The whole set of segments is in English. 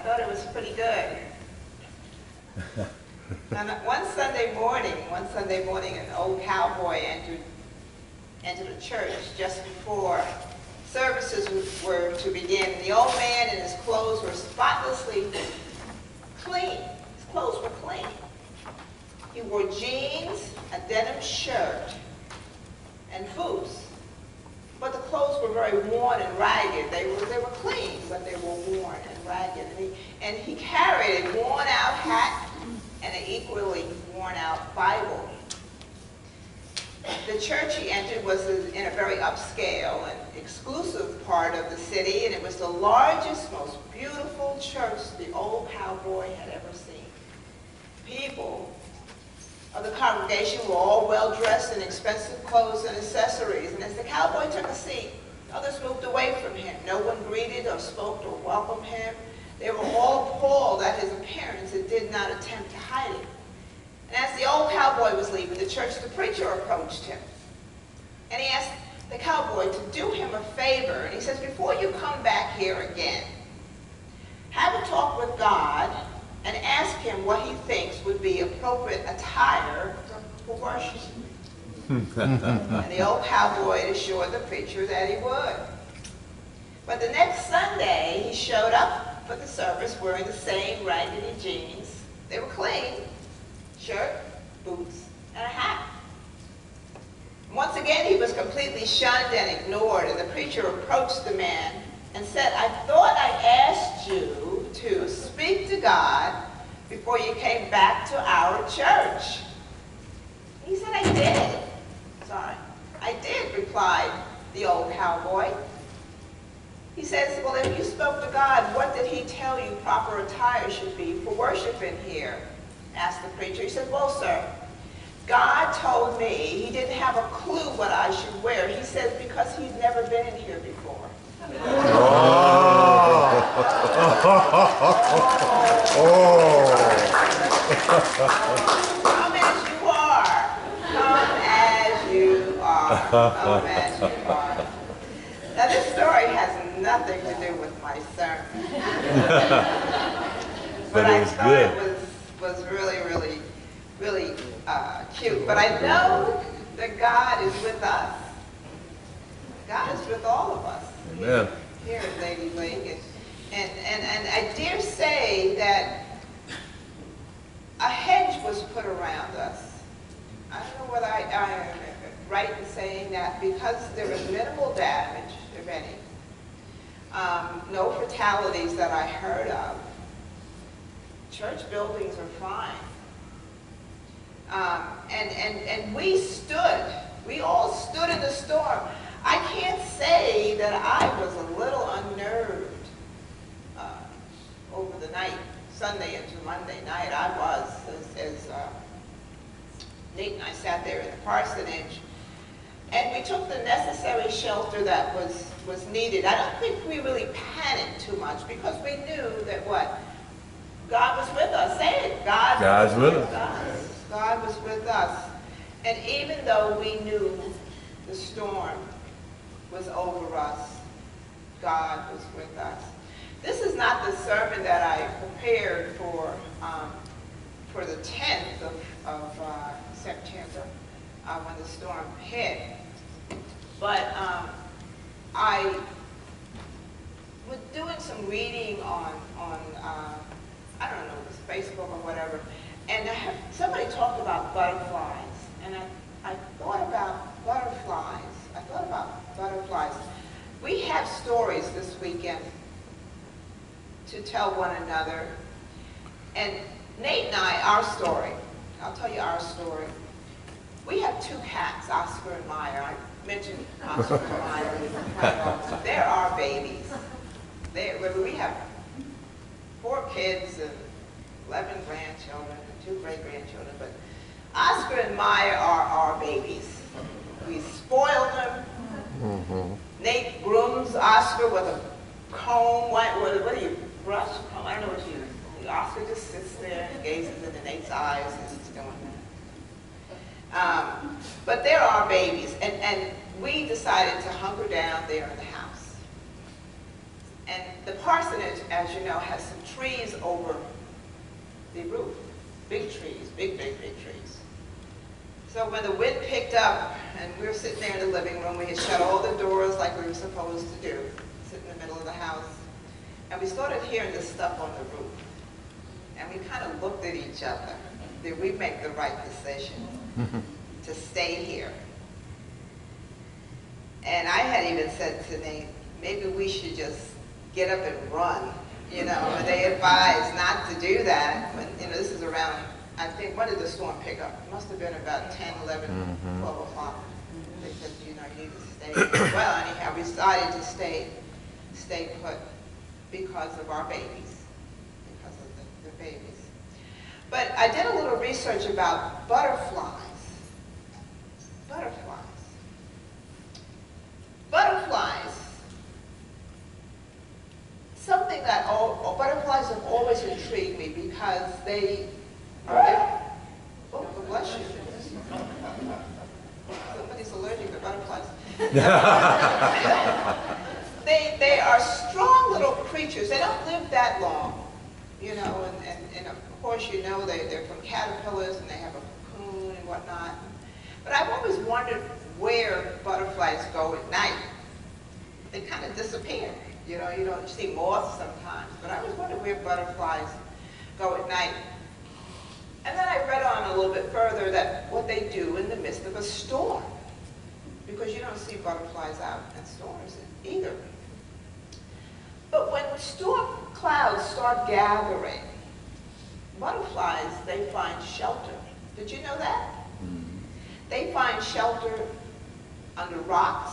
thought it was pretty good. And one Sunday morning, an old cowboy entered the church just before services were to begin. And the old man and his clothes were spotlessly clean. His clothes were clean. He wore jeans, a denim shirt, and boots. But the clothes were very worn and ragged. They were clean, but they were worn and ragged. And he carried a worn-out hat and an equally worn-out Bible. The church he entered was in a very upscale and exclusive part of the city, and it was the largest, most beautiful church the old cowboy had ever seen. People of the congregation were all well-dressed in expensive clothes and accessories, and as the cowboy took a seat, others moved away from him. No one greeted or spoke or welcomed him. They were all appalled at his appearance and did not attempt to hide it. And as the old cowboy was leaving the church, the preacher approached him. And he asked the cowboy to do him a favor. And he says, before you come back here again, have a talk with God and ask him what he thinks would be appropriate attire for worship. And the old cowboy assured the preacher that he would. But the next Sunday, he showed up for the service wearing the same raggedy jeans. They were clean. Shirt, boots, and a hat. Once again, he was completely shunned and ignored, and the preacher approached the man and said, I thought I asked you to speak to God before you came back to our church. He said, I did. Sorry, I did, replied the old cowboy. He says, well, if you spoke to God, what did he tell you proper attire should be for worship in here? Asked the preacher. He said, well, sir, God told me he didn't have a clue what I should wear. He says because he's never been in here before. Come as you are. Come as you are. Come as you are. Now this story has nothing to do with my sermon. But it was good. It was really, really, really cute. But I know that God is with us. God is with all of us. Amen. Here at Lady Lake. And I dare say that a hedge was put around us. I don't know whether I am right in saying that, because there was minimal damage, if any. No fatalities that I heard of. Church buildings are fine. And we all stood in the storm. I can't say that I was a little unnerved over the night, Sunday into Monday night. I was, as Nate and I sat there in the parsonage, and we took the necessary shelter that was needed. I don't think we really panicked too much, because we knew that what? God was with us. Say it. God's with us. God was with us. And even though we knew the storm was over us, God was with us. This is not the sermon that I prepared for the 10th of September when the storm hit. But I was doing some reading on I don't know, it was Facebook or whatever, and somebody talked about butterflies, and I thought about butterflies. We have stories this weekend to tell one another, and Nate and I, our story, I'll tell you our story. We have two cats, Oscar and Maya. I mentioned Oscar and Maya. They're our babies. We have 4 kids and 11 grandchildren and 2 great-grandchildren, but Oscar and Maya are our babies. We spoil them. Mm-hmm. Nate grooms Oscar with a comb. What do you brush? I don't know what you do. Oscar just sits there and gazes into Nate's eyes as he's doing that. But they're our babies, and we decided to hunker down there in the house. And the parsonage, as you know, has some trees over the roof. Big trees, big trees. So when the wind picked up, and we were sitting there in the living room, we had shut all the doors like we were supposed to do, sit in the middle of the house, and we started hearing this stuff on the roof. And we kind of looked at each other. Did we make the right decision to stay here? And I had even said to Nate, maybe we should just get up and run, you know, and they advised not to do that. When, you know, this is around, I think, when did the storm pick up? It must have been about 10, 11, 12 o'clock. They said, you know, you need to stay. Well, anyhow, we decided to stay put because of our babies, because of the babies. But I did a little research about butterflies. Butterflies, something that butterflies have always intrigued me because they are, oh, bless you. Somebody's allergic to butterflies. They are strong little creatures. They don't live that long, you know, and of course, you know, they're from caterpillars and they have a cocoon and whatnot. But I've always wondered where butterflies go at night. They kind of disappear. You know, you see moths sometimes, but I always wondered where butterflies go at night. And then I read on a little bit further that what they do in the midst of a storm, because you don't see butterflies out in storms either. But when storm clouds start gathering, butterflies, they find shelter. Did you know that? They find shelter under rocks,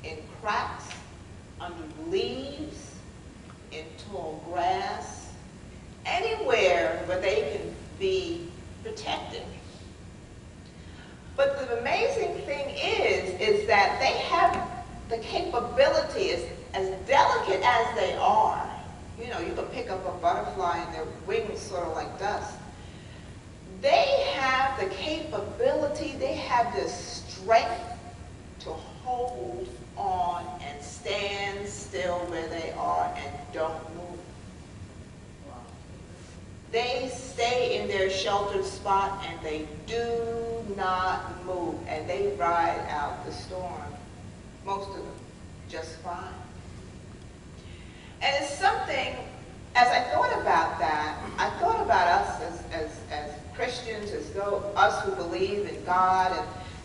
in cracks, under leaves, in tall grass, anywhere where they can be protected. But the amazing thing is that they have the capability, as delicate as they are. You know, you can pick up a butterfly and their wings sort of like dust. They have the capability, they have the strength to hold on and stand still where they are and don't move. They stay in their sheltered spot and they do not move, and they ride out the storm, most of them, just fine. And it's something, as I thought about that, I thought about us as Christians, as though us who believe in God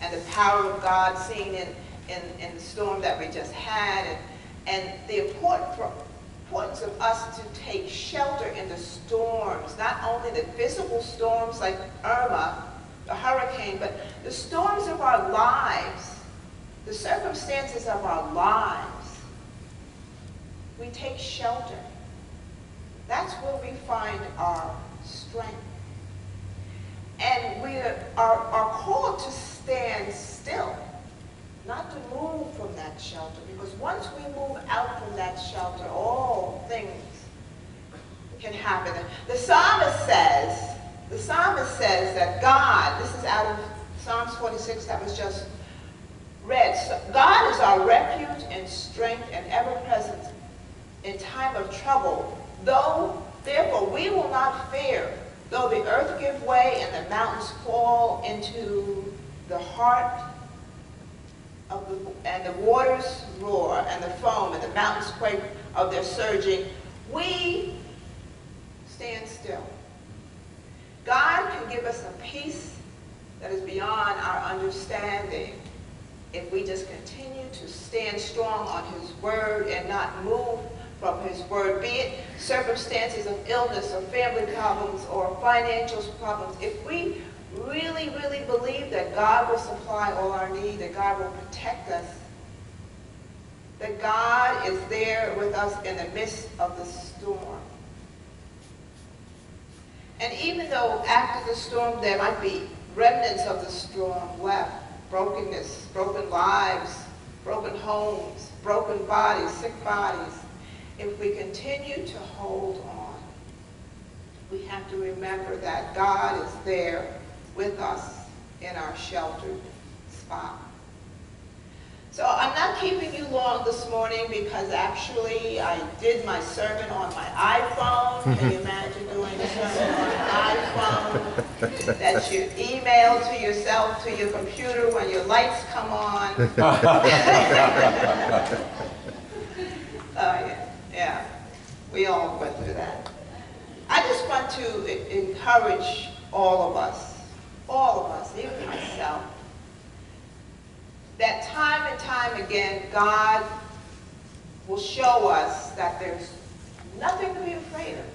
and the power of God seen in the storm that we just had, and the importance of us to take shelter in the storms, not only the physical storms like Irma, the hurricane, but the storms of our lives, the circumstances of our lives. We take shelter. That's where we find our strength. And we are called to stand still, not to move from that shelter, because once we move out from that shelter, all things can happen. The psalmist says that God, this is out of Psalms 46 that was just read, so God is our refuge and strength and ever-present in time of trouble. Therefore we will not fear, though the earth give way and the mountains fall into the heart of and the waters roar and the foam and the mountains quake of their surging, we stand still. God can give us a peace that is beyond our understanding if we just continue to stand strong on His word and not move from His word, be it circumstances of illness or family problems or financial problems. If we really, really believe that God will supply all our need, that God will protect us, that God is there with us in the midst of the storm. And even though after the storm there might be remnants of the storm left, brokenness, broken lives, broken homes, broken bodies, sick bodies, if we continue to hold on, we have to remember that God is there with us in our sheltered spot. So I'm not keeping you long this morning because actually I did my sermon on my iPhone. Can you imagine doing a sermon on an iPhone that you email to yourself, to your computer when your lights come on? Yeah, we all went through that. I just want to encourage all of us, even myself, that time and time again, God will show us that there's nothing to be afraid of.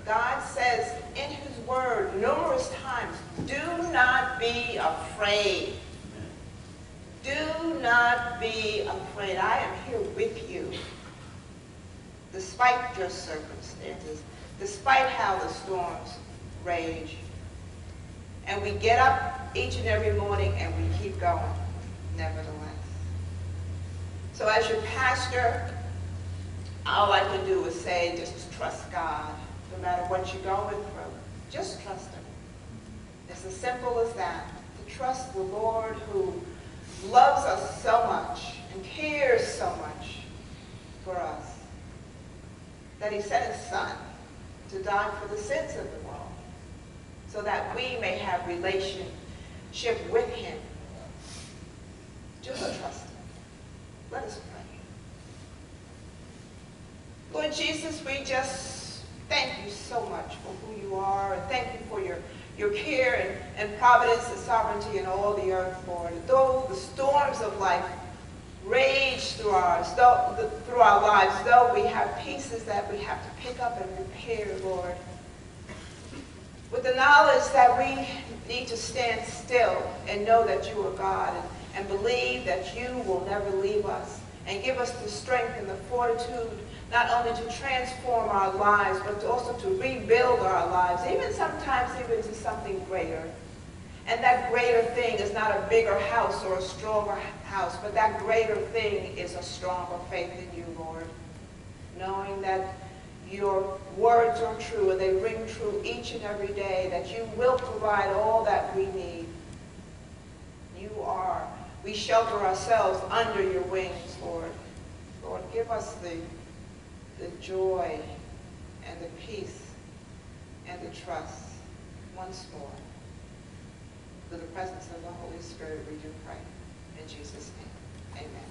God says in His Word numerous times, do not be afraid. Do not be afraid. I am here with you. Despite your circumstances, despite how the storms rage. And we get up each and every morning and we keep going, nevertheless. So as your pastor, all I can do is say, just trust God. No matter what you're going through, just trust Him. It's as simple as that. To trust the Lord who loves us so much and cares so much for us, that He sent His Son to die for the sins of the world, so that we may have relationship with Him. Just trust Him. Let us pray. Lord Jesus, we just thank you so much for who you are, and thank you for your care and providence and sovereignty in all the earth, Lord. Though the storms of life rage through our lives, though we have pieces that we have to pick up and repair, Lord, with the knowledge that we need to stand still and know that you are God, and believe that you will never leave us, and give us the strength and the fortitude not only to transform our lives, but also to rebuild our lives, sometimes even to something greater. And that greater thing is not a bigger house or a stronger house, but that greater thing is a stronger faith in you, Lord. Knowing that your words are true and they ring true each and every day, that you will provide all that we need. We shelter ourselves under your wings, Lord. Lord, give us the joy and the peace and the trust once more. Through the presence of the Holy Spirit, we do pray. In Jesus' name, amen.